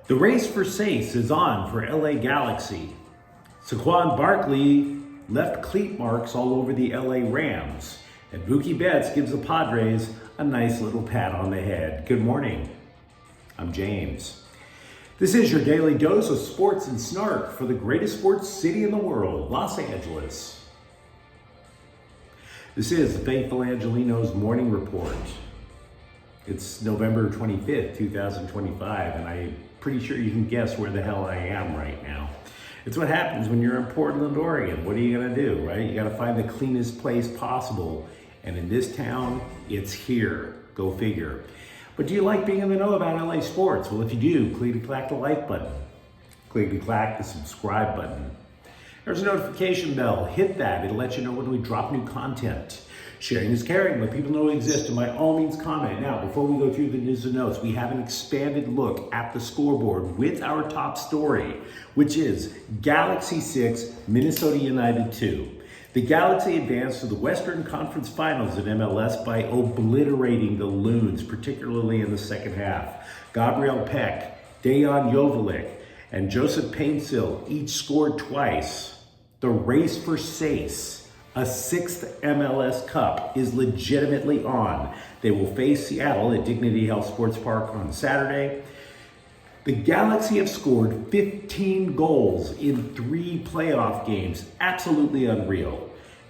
The race for seis is on for LA Galaxy. Saquon Barkley left cleat marks all over the LA Rams. And Mookie Betts gives the Padres a nice little pat on the head. Good morning. I'm James. This is your daily dose of sports and snark for the greatest sports city in the world, Los Angeles. This is the faithful Angelenos morning report. It's November 25th, 2025, and I'm pretty sure you can guess where the hell I am right now. It's what happens when you're in Portland, Oregon. What are you gonna do, right? You gotta find the cleanest place possible. And in this town, it's here. Go figure. But do you like being in the know about LA sports? Well, if you do, clickety-clack the like button. Clickety-clack the subscribe button. There's a notification bell. Hit that. It'll let you know when we drop new content. Sharing is caring. Let people know we exist. And by all means, comment. Now, before we go through the news and notes, we have an expanded look at the scoreboard with our top story, which is Galaxy 6, Minnesota United 2. The Galaxy advanced to the Western Conference Finals in MLS by obliterating the Loons, particularly in the second half. Gabriel Peck, Dejan Joveljic, and Joseph Paintsill each scored twice. The race for seis, a sixth MLS Cup, is legitimately on. They will face Seattle at Dignity Health Sports Park on Saturday. The Galaxy have scored 15 goals in 3 playoff games. Absolutely unreal.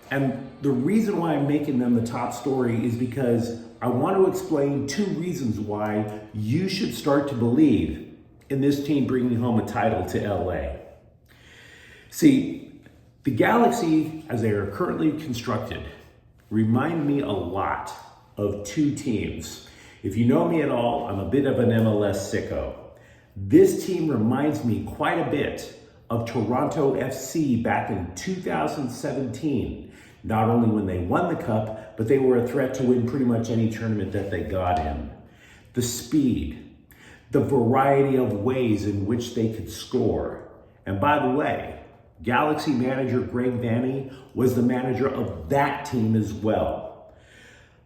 And the reason why I'm making them the top story is because I want to explain 2 reasons why you should start to believe in this team bringing home a title to LA. See, the Galaxy, as they are currently constructed, remind me a lot of 2 teams. If you know me at all, I'm a bit of an MLS sicko. This team reminds me quite a bit of Toronto FC back in 2017. Not only when they won the cup, but they were a threat to win pretty much any tournament that they got in. The speed, the variety of ways in which they could score. And by the way, Galaxy manager Greg Vanney was the manager of that team as well.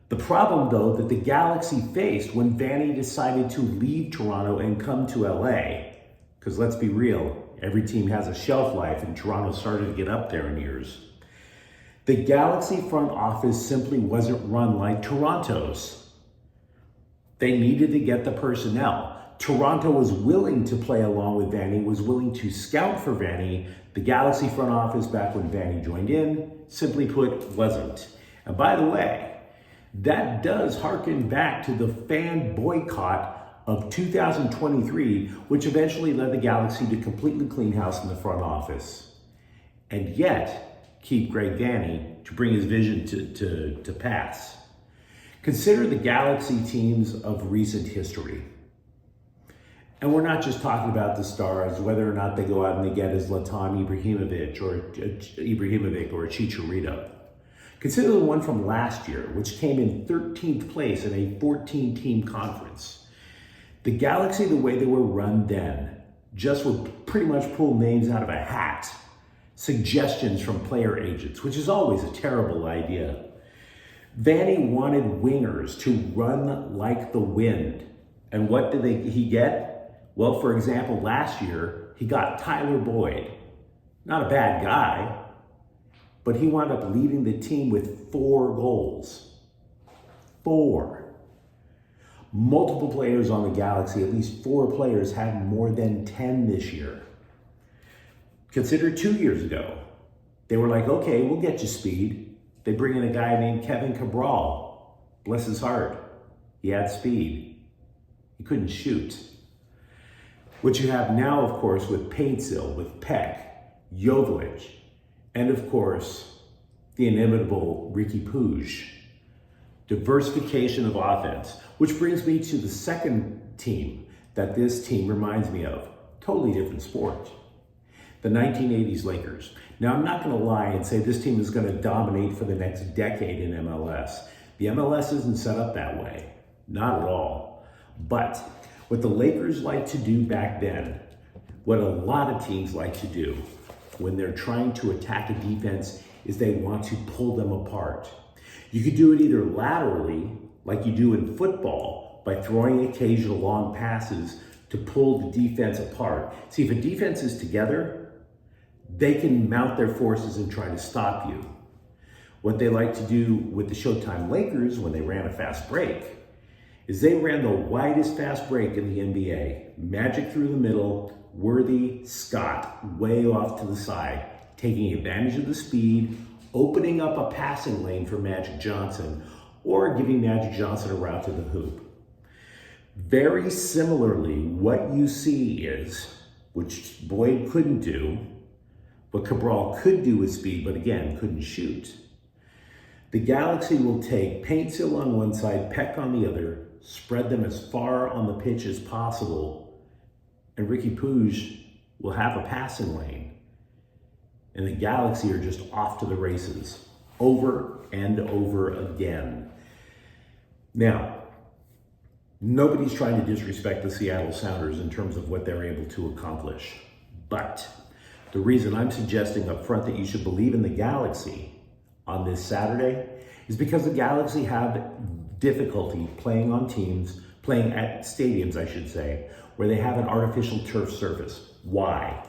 The problem, though, that the Galaxy faced when Vanney decided to leave Toronto and come to LA, because let's be real, every team has a shelf life, and Toronto started to get up there in years. The Galaxy front office simply wasn't run like Toronto's. They needed to get the personnel. Toronto was willing to play along with Vanney, was willing to scout for Vanney. The Galaxy front office, back when Vanney joined in, simply put, wasn't. And by the way, that does harken back to the fan boycott of 2023, which eventually led the Galaxy to completely clean house in the front office. And yet, keep Greg Vanney to bring his vision to pass. Consider the Galaxy teams of recent history. And we're not just talking about the stars, whether or not they go out and they get as Zlatan Ibrahimovic or a Chicharito. Consider the one from last year, which came in 13th place in a 14-team conference. The Galaxy, the way they were run then, just would pretty much pull names out of a hat, suggestions from player agents, which is always a terrible idea. Vanney wanted wingers to run like the wind. And what did he get? Well, for example, last year, he got Tyler Boyd. Not a bad guy, but he wound up leading the team with 4 goals. 4. Multiple players on the Galaxy, at least 4 players, had more than 10 this year. Consider 2 years ago. They were like, okay, we'll get you speed. They bring in a guy named Kevin Cabral. Bless his heart. He had speed. He couldn't shoot. What you have now, of course, with Paintsill, with Peck, Joveljic, and of course, the inimitable Ricky Puig. Diversification of offense, which brings me to the second team that this team reminds me of. Totally different sport. The 1980s Lakers. Now, I'm not going to lie and say this team is going to dominate for the next decade in MLS. The MLS isn't set up that way. Not at all. But what the Lakers like to do back then, what a lot of teams like to do when they're trying to attack a defense, is they want to pull them apart. You could do it either laterally, like you do in football, by throwing occasional long passes to pull the defense apart. See, if a defense is together, they can mount their forces and try to stop you. What they like to do with the Showtime Lakers when they ran a fast break is they ran the widest fast break in the NBA. Magic through the middle, Worthy, Scott way off to the side, taking advantage of the speed, opening up a passing lane for Magic Johnson, or giving Magic Johnson a route to the hoop. Very similarly, what you see is, which Boyd couldn't do, what Cabral could do with speed, but again, couldn't shoot. The Galaxy will take Paintsill on one side, Peck on the other, spread them as far on the pitch as possible, and Ricky Puig will have a passing lane. And the Galaxy are just off to the races, over and over again. Now, nobody's trying to disrespect the Seattle Sounders in terms of what they're able to accomplish. But the reason I'm suggesting up front that you should believe in the Galaxy on this Saturday is because the Galaxy have difficulty playing on teams, playing at stadiums, I should say, where they have an artificial turf surface. Why?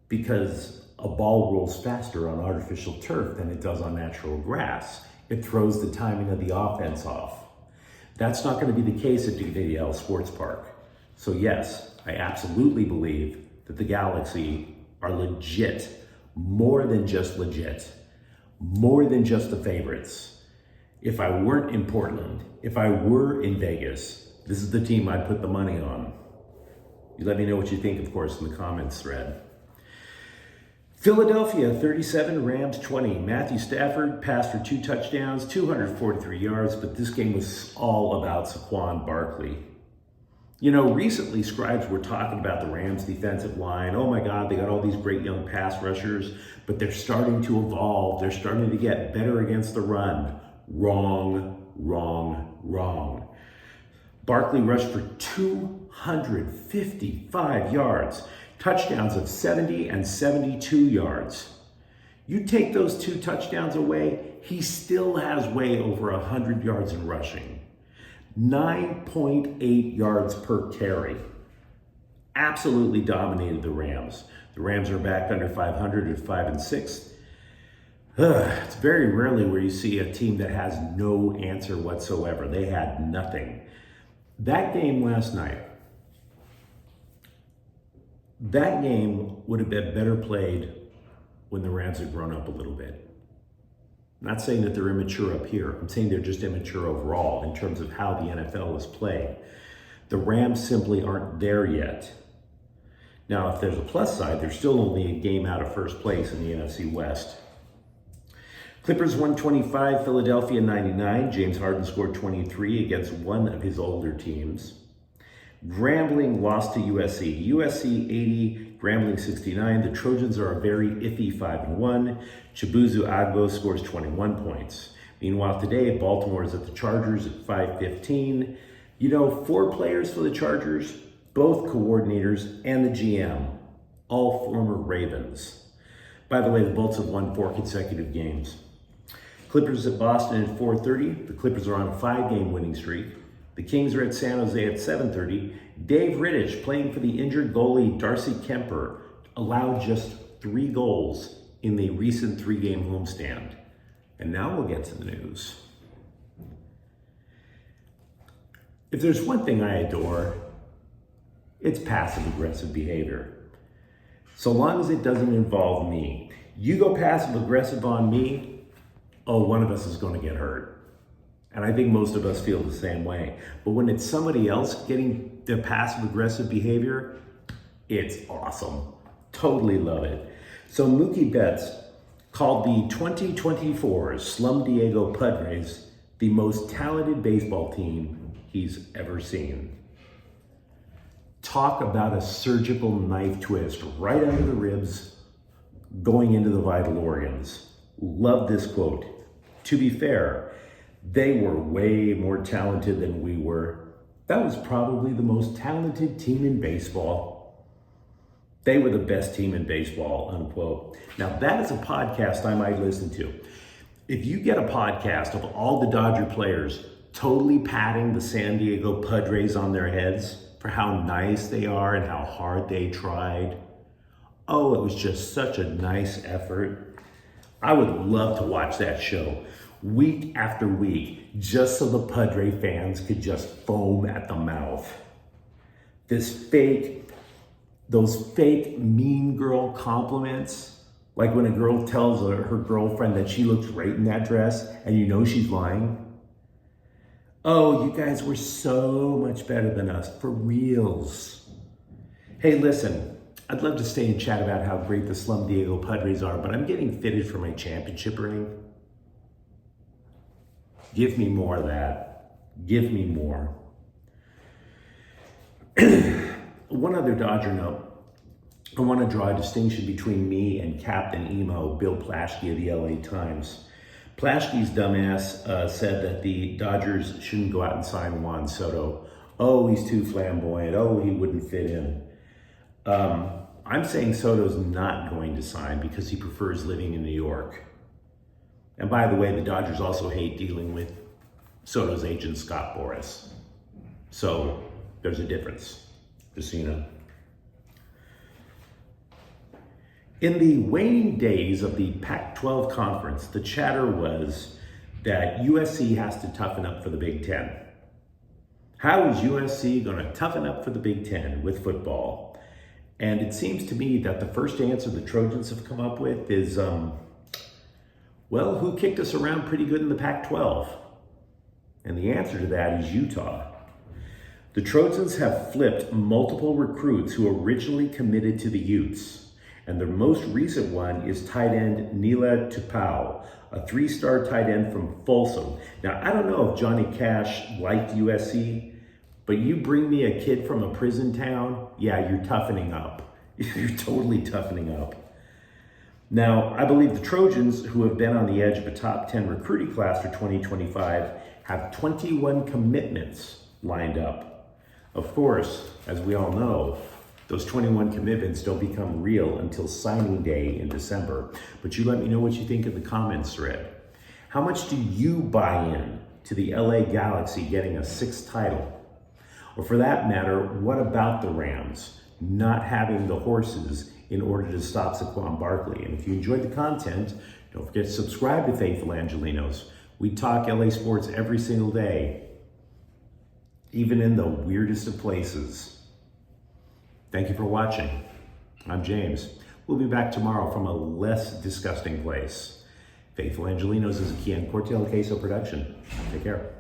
Because a ball rolls faster on artificial turf than it does on natural grass. It throws the timing of the offense off. That's not going to be the case at Dignity Sports Park. So yes, I absolutely believe that the Galaxy are legit, more than just legit, more than just the favorites. If I weren't in Portland, if I were in Vegas, this is the team I'd put the money on. You let me know what you think, of course, in the comments thread. Philadelphia 37, Rams 20. Matthew Stafford passed for 2 touchdowns, 243 yards, but this game was all about Saquon Barkley. You know, recently scribes were talking about the Rams defensive line. Oh my God, they got all these great young pass rushers, but they're starting to evolve. They're starting to get better against the run. Wrong, wrong, wrong. Barkley rushed for 255 yards. Touchdowns of 70 and 72 yards. You take those 2 touchdowns away, he still has way over 100 yards in rushing. 9.8 yards per carry. Absolutely dominated the Rams. The Rams are back under 500 at 5-6. It's very rarely where you see a team that has no answer whatsoever. They had nothing. That game last night, that game would have been better played when the Rams had grown up a little bit. I'm not saying that they're immature up here. I'm saying they're just immature overall in terms of how the NFL is played. The Rams simply aren't there yet. Now, if there's a plus side, they're still only a game out of first place in the NFC West. Clippers 125, Philadelphia 99. James Harden scored 23 against one of his older teams. Grambling lost to USC. USC 80, Grambling 69. The Trojans are a very iffy 5-1. Chibuzo Agbo scores 21 points. Meanwhile, today, Baltimore is at the Chargers at 5-15. You know, 4 players for the Chargers, both coordinators and the GM, all former Ravens. By the way, the Bolts have won 4 consecutive games. Clippers at Boston at 4:30. The Clippers are on a 5-game winning streak. The Kings are at San Jose at 7:30. Dave Rittich, playing for the injured goalie Darcy Kemper, allowed just 3 goals in the recent 3-game homestand. And now we'll get to the news. If there's one thing I adore, it's passive-aggressive behavior. So long as it doesn't involve me. You go passive-aggressive on me, one of us is going to get hurt. And I think most of us feel the same way. But when it's somebody else getting the passive-aggressive behavior, it's awesome. Totally love it. So Mookie Betts called the 2024 Slime Diego Pudres the most talented baseball team he's ever seen. Talk about a surgical knife twist right under the ribs, going into the vital organs. Love this quote. To be fair, they were way more talented than we were. That was probably the most talented team in baseball. They were the best team in baseball, unquote. Now, that is a podcast I might listen to. If you get a podcast of all the Dodger players totally patting the San Diego Pudres on their heads for how nice they are and how hard they tried. Oh, it was just such a nice effort. I would love to watch that show week after week, just so the Padre fans could just foam at the mouth. Those fake mean girl compliments, like when a girl tells her girlfriend that she looks great in that dress and you know she's lying. Oh, you guys were so much better than us, for reals. Hey, listen, I'd love to stay and chat about how great the Slime Diego Pudres are, but I'm getting fitted for my championship ring. Give me more of that. Give me more. One other Dodger note. I want to draw a distinction between me and Captain Emo, Bill Plaschke of the LA Times. Plaschke's dumbass said that the Dodgers shouldn't go out and sign Juan Soto. Oh, he's too flamboyant. Oh, he wouldn't fit in. I'm saying Soto's not going to sign because he prefers living in New York. And by the way, the Dodgers also hate dealing with Soto's agent, Scott Boras. So there's a difference, just so you know. In the waning days of the Pac-12 conference, the chatter was that USC has to toughen up for the Big Ten. How is USC going to toughen up for the Big Ten with football? And it seems to me that the first answer the Trojans have come up with is, well, who kicked us around pretty good in the Pac-12? And the answer to that is Utah. The Trojans have flipped multiple recruits who originally committed to the Utes. And the most recent one is tight end Nila Tupou, a 3-star tight end from Folsom. Now, I don't know if Johnny Cash liked USC, but you bring me a kid from a prison town, yeah, you're toughening up. You're totally toughening up. Now, I believe the Trojans, who have been on the edge of a top 10 recruiting class for 2025, have 21 commitments lined up. Of course, as we all know, those 21 commitments don't become real until signing day in December. But you let me know what you think in the comments thread. How much do you buy in to the LA Galaxy getting a 6th title? Or for that matter, what about the Rams not having the horses in order to stop Saquon Barkley? And if you enjoyed the content, don't forget to subscribe to Faithful Angelenos. We talk LA sports every single day, even in the weirdest of places. Thank you for watching. I'm James. We'll be back tomorrow from a less disgusting place. Faithful Angelenos is a Kian Cortez Queso production. Take care.